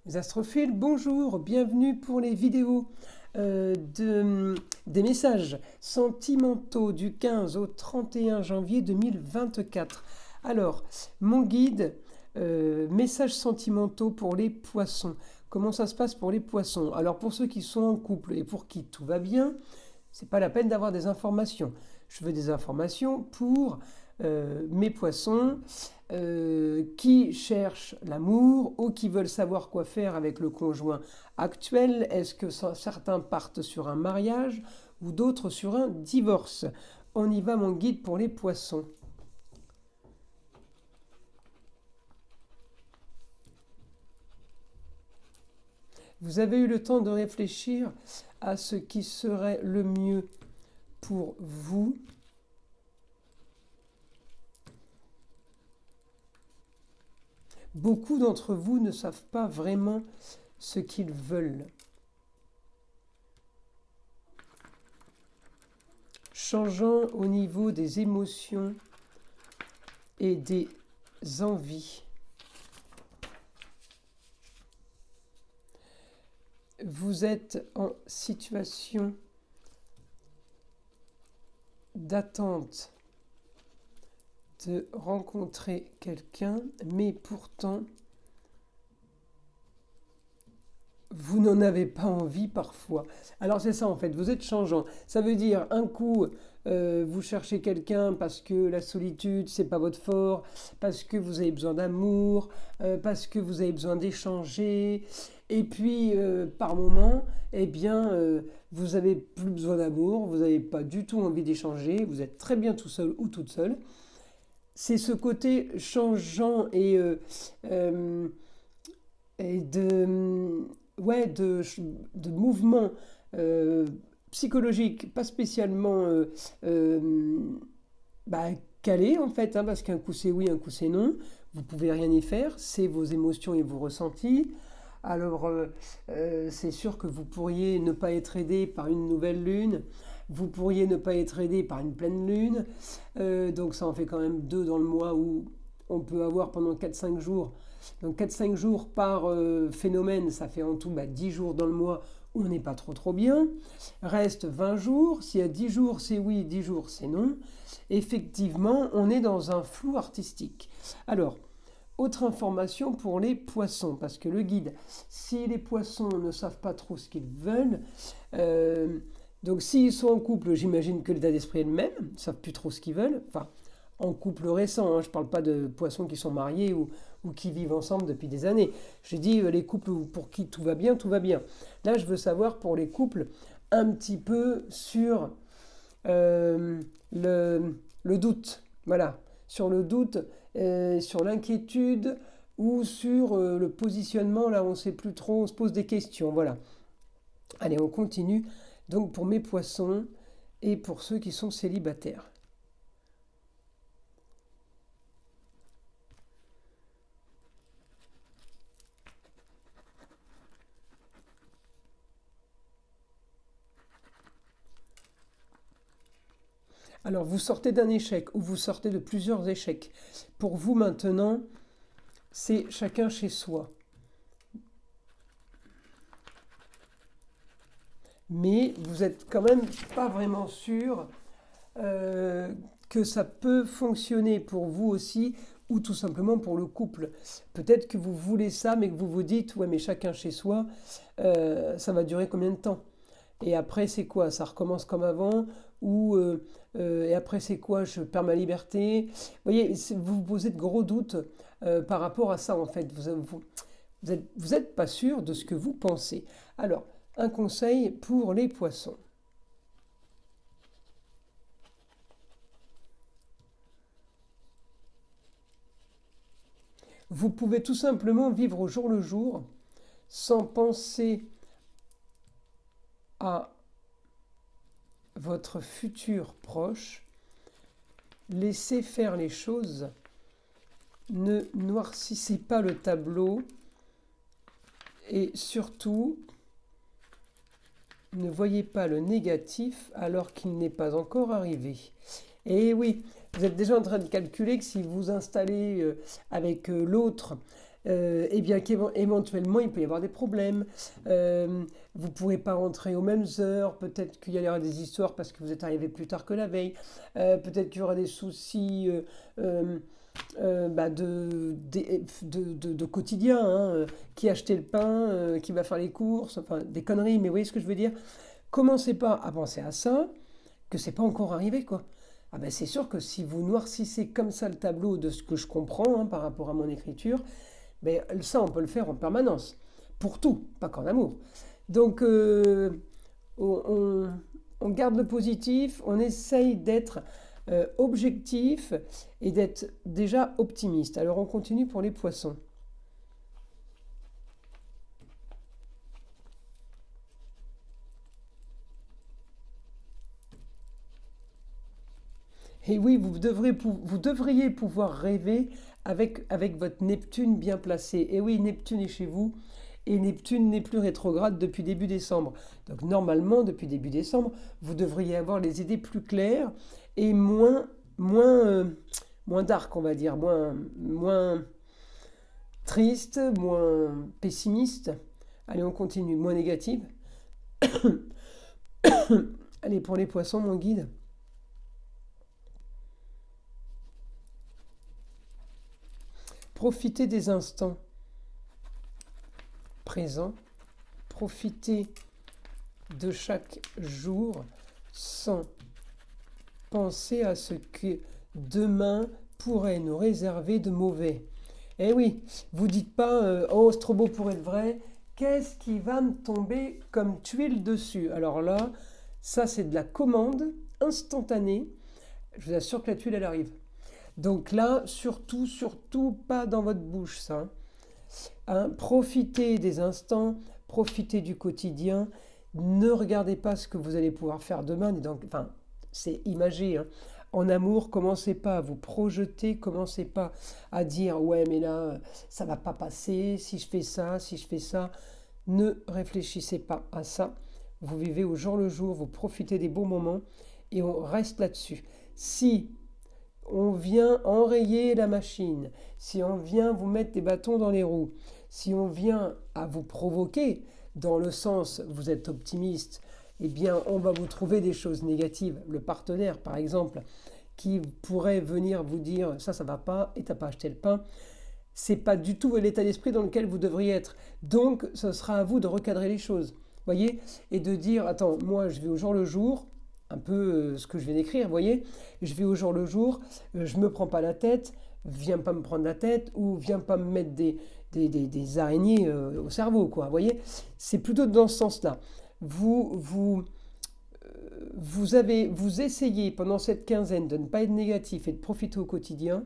Les astrophiles, bonjour, bienvenue pour les vidéos des messages sentimentaux du 15 au 31 janvier 2024. Alors, mon guide, messages sentimentaux pour les poissons. Comment ça se passe pour les poissons? Alors, pour ceux qui sont en couple et pour qui tout va bien, c'est pas la peine d'avoir des informations. Je veux des informations pour mes poissons qui cherchent l'amour ou qui veulent savoir quoi faire avec le conjoint actuel. Est-ce que certains partent sur un mariage ou d'autres sur un divorce? On y va, mon guide pour les poissons. Vous avez eu le temps de réfléchir à ce qui serait le mieux pour vous. Beaucoup d'entre vous ne savent pas vraiment ce qu'ils veulent. Changeant au niveau des émotions et des envies. Vous êtes en situation d'attente de rencontrer quelqu'un, mais pourtant, vous n'en avez pas envie parfois. Alors c'est ça en fait, vous êtes changeant. Ça veut dire un coup, vous cherchez quelqu'un parce que la solitude, c'est pas votre fort, parce que vous avez besoin d'amour, parce que vous avez besoin d'échanger. Et puis, par moment, eh bien, vous n'avez plus besoin d'amour, vous n'avez pas du tout envie d'échanger, vous êtes très bien tout seul ou toute seule. C'est ce côté changeant et de mouvement psychologique, pas spécialement bah, calé en fait, hein, parce qu'un coup c'est oui, un coup c'est non. Vous pouvez rien y faire, c'est vos émotions et vos ressentis. Alors, c'est sûr que vous pourriez ne pas être aidé par une nouvelle lune, vous pourriez ne pas être aidé par une pleine lune, donc ça en fait quand même deux dans le mois où on peut avoir pendant 4-5 jours. Donc 4-5 jours par phénomène, ça fait en tout 10 jours dans le mois où on n'est pas trop bien. Reste 20 jours, s'il y a 10 jours c'est oui, 10 jours c'est non. Effectivement, on est dans un flou artistique. Alors, autre information pour les poissons, parce que le guide, si les poissons ne savent pas trop ce qu'ils veulent, donc s'ils sont en couple, j'imagine que l'état d'esprit est le même, ils ne savent plus trop ce qu'ils veulent, enfin en couple récent, hein, je ne parle pas de poissons qui sont mariés ou qui vivent ensemble depuis des années. J'ai dit les couples pour qui tout va bien, tout va bien. Là, je veux savoir pour les couples un petit peu sur le doute, voilà, sur le doute, sur l'inquiétude ou sur le positionnement, là on ne sait plus trop, on se pose des questions, voilà. Allez, on continue. Donc pour mes poissons et pour ceux qui sont célibataires. Alors vous sortez d'un échec ou vous sortez de plusieurs échecs. Pour vous maintenant, c'est chacun chez soi. Mais vous n'êtes quand même pas vraiment sûr que ça peut fonctionner pour vous aussi ou tout simplement pour le couple. Peut-être que vous voulez ça, mais que vous vous dites, ouais, mais chacun chez soi, ça va durer combien de temps? Et après, c'est quoi? Ça recommence comme avant? Ou et après, c'est quoi? Je perds ma liberté? Vous voyez, vous vous posez de gros doutes par rapport à ça, en fait. Vous êtes pas sûr de ce que vous pensez. Alors, un conseil pour les poissons. Vous pouvez tout simplement vivre au jour le jour sans penser à votre futur proche. Laissez faire les choses. Ne noircissez pas le tableau. Et surtout, ne voyez pas le négatif alors qu'il n'est pas encore arrivé. Et oui, vous êtes déjà en train de calculer que si vous installez avec l'autre eh bien qu'éventuellement il peut y avoir des problèmes. Vous ne pourrez pas rentrer aux mêmes heures, peut-être qu'il y aura des histoires parce que vous êtes arrivé plus tard que la veille, peut-être qu'il y aura des soucis bah, de quotidien, hein, qui a acheté le pain, qui va faire les courses, enfin des conneries, mais vous voyez ce que je veux dire? Commencez pas à penser à ça, que c'est pas encore arrivé, quoi. Ah ben c'est sûr que si vous noircissez comme ça le tableau de ce que je comprends, hein, par rapport à mon écriture, ben ça on peut le faire en permanence. Pour tout, pas qu'en amour. Donc on, on- on garde le positif, on essaye d'être objectif et d'être déjà optimiste. Alors on continue pour les poissons. Et oui, vous devriez pouvoir rêver avec votre Neptune bien placé. Et oui, Neptune est chez vous et Neptune n'est plus rétrograde depuis début décembre. Donc normalement, depuis début décembre, vous devriez avoir les idées plus claires et moins dark, on va dire, moins triste, moins pessimiste. Allez, on continue, moins négative. Allez, pour les poissons, mon guide. Profitez des instants présents. Profitez de chaque jour sans penser à ce que demain pourrait nous réserver de mauvais. Eh oui, vous dites pas oh c'est trop beau pour être vrai, qu'est-ce qui va me tomber comme tuile dessus? Alors là, ça c'est de la commande instantanée. Je vous assure que la tuile elle arrive. Donc là, surtout pas dans votre bouche ça. Hein, profitez des instants, profitez du quotidien. Ne regardez pas ce que vous allez pouvoir faire demain. Donc, enfin, c'est imagé. Hein. En amour, commencez pas à vous projeter, commencez pas à dire ouais mais là ça va pas passer si je fais ça, si je fais ça. Ne réfléchissez pas à ça. Vous vivez au jour le jour, vous profitez des bons moments et on reste là-dessus. Si on vient enrayer la machine, si on vient vous mettre des bâtons dans les roues, si on vient à vous provoquer, dans le sens vous êtes optimiste, eh bien on va vous trouver des choses négatives. Le partenaire, par exemple, qui pourrait venir vous dire ça va pas et t'as pas acheté le pain, c'est pas du tout l'état d'esprit dans lequel vous devriez être. Donc ce sera à vous de recadrer les choses, voyez, et de dire attends, moi je vais au jour le jour, un peu ce que je viens d'écrire, voyez, je vais au jour le jour, je me prends pas la tête, viens pas me prendre la tête ou viens pas me mettre des araignées au cerveau, quoi, voyez, c'est plutôt dans ce sens-là. Vous essayez pendant cette quinzaine de ne pas être négatif et de profiter au quotidien.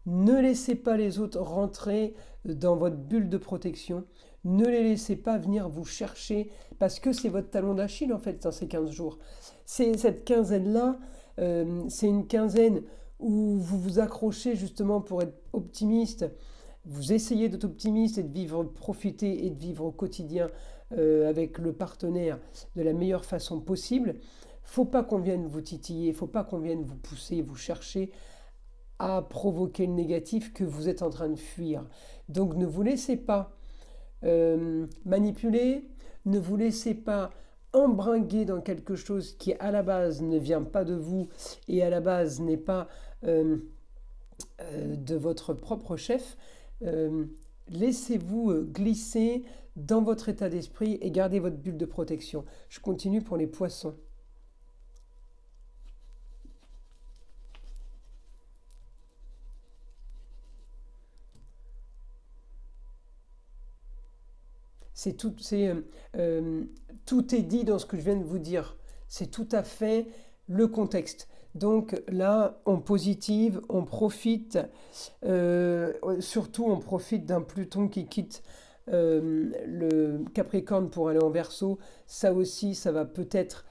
Ne laissez pas les autres rentrer dans votre bulle de protection. Ne les laissez pas venir vous chercher parce que c'est votre talon d'Achille en fait dans ces 15 jours. C'est cette quinzaine-là, c'est une quinzaine où vous vous accrochez justement pour être optimiste. Vous essayez d'être optimiste et de vivre, profiter et de vivre au quotidien avec le partenaire de la meilleure façon possible. Faut pas qu'on vienne vous titiller, faut pas qu'on vienne vous pousser, vous chercher à provoquer le négatif que vous êtes en train de fuir. Donc ne vous laissez pas manipuler, ne vous laissez pas embringuer dans quelque chose qui à la base ne vient pas de vous et à la base n'est pas de votre propre chef. Euh, Laissez-vous glisser dans votre état d'esprit et gardez votre bulle de protection. Je continue pour les poissons. C'est tout, tout est dit dans ce que je viens de vous dire. C'est tout à fait le contexte. Donc là, on positive, on profite, surtout on profite d'un Pluton qui quitte le Capricorne pour aller en Verseau. Ça aussi, ça va peut-être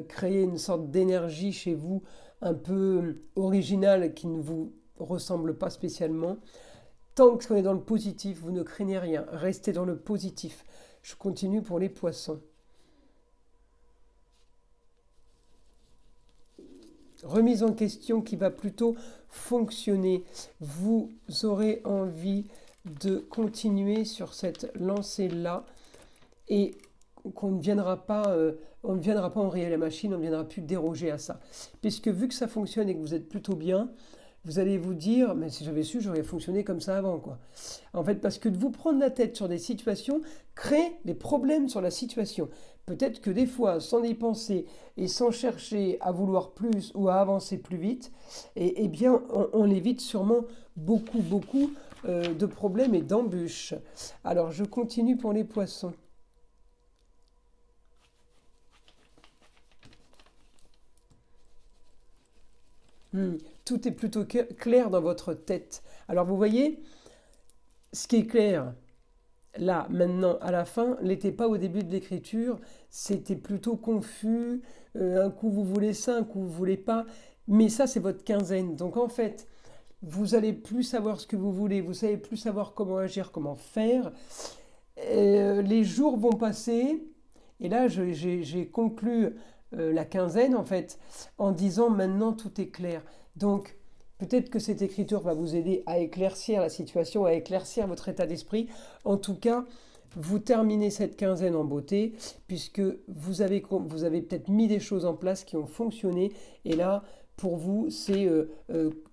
créer une sorte d'énergie chez vous un peu originale qui ne vous ressemble pas spécialement. Tant qu'on est dans le positif, vous ne craignez rien. Restez dans le positif. Je continue pour les poissons. Remise en question qui va plutôt fonctionner. Vous aurez envie de continuer sur cette lancée-là et qu'on ne viendra pas, on ne viendra pas enrayer la machine, on ne viendra plus déroger à ça. Puisque vu que ça fonctionne et que vous êtes plutôt bien, vous allez vous dire, mais si j'avais su, j'aurais fonctionné comme ça avant, quoi. En fait, parce que de vous prendre la tête sur des situations crée des problèmes sur la situation. Peut-être que des fois, sans y penser et sans chercher à vouloir plus ou à avancer plus vite, eh bien, on évite sûrement beaucoup de problèmes et d'embûches. Alors, je continue pour les poissons. Tout est plutôt clair dans votre tête. Alors, vous voyez, ce qui est clair, là, maintenant, à la fin, n'était pas au début de l'écriture, c'était plutôt confus, un coup vous voulez ça, un coup vous voulez pas, mais ça c'est votre quinzaine. Donc en fait, vous allez plus savoir ce que vous voulez, vous savez plus savoir comment agir, comment faire. Les jours vont passer, et là j'ai conclu la quinzaine en fait, en disant maintenant tout est clair. Donc peut-être que cette écriture va vous aider à éclaircir la situation, à éclaircir votre état d'esprit. En tout cas, vous terminez cette quinzaine en beauté, puisque vous avez peut-être mis des choses en place qui ont fonctionné. Et là, pour vous, c'est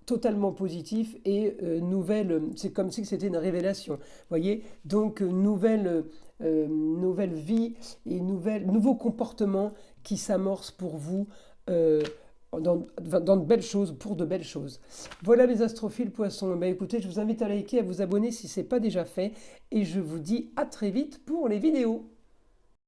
totalement positif et nouvelle. C'est comme si c'était une révélation. Voyez, donc nouvelle vie et nouveau comportement qui s'amorce pour vous. Dans de belles choses, pour de belles choses. Voilà les astrophiles poissons. Ben écoutez, je vous invite à liker, à vous abonner si ce n'est pas déjà fait. Et je vous dis à très vite pour les vidéos.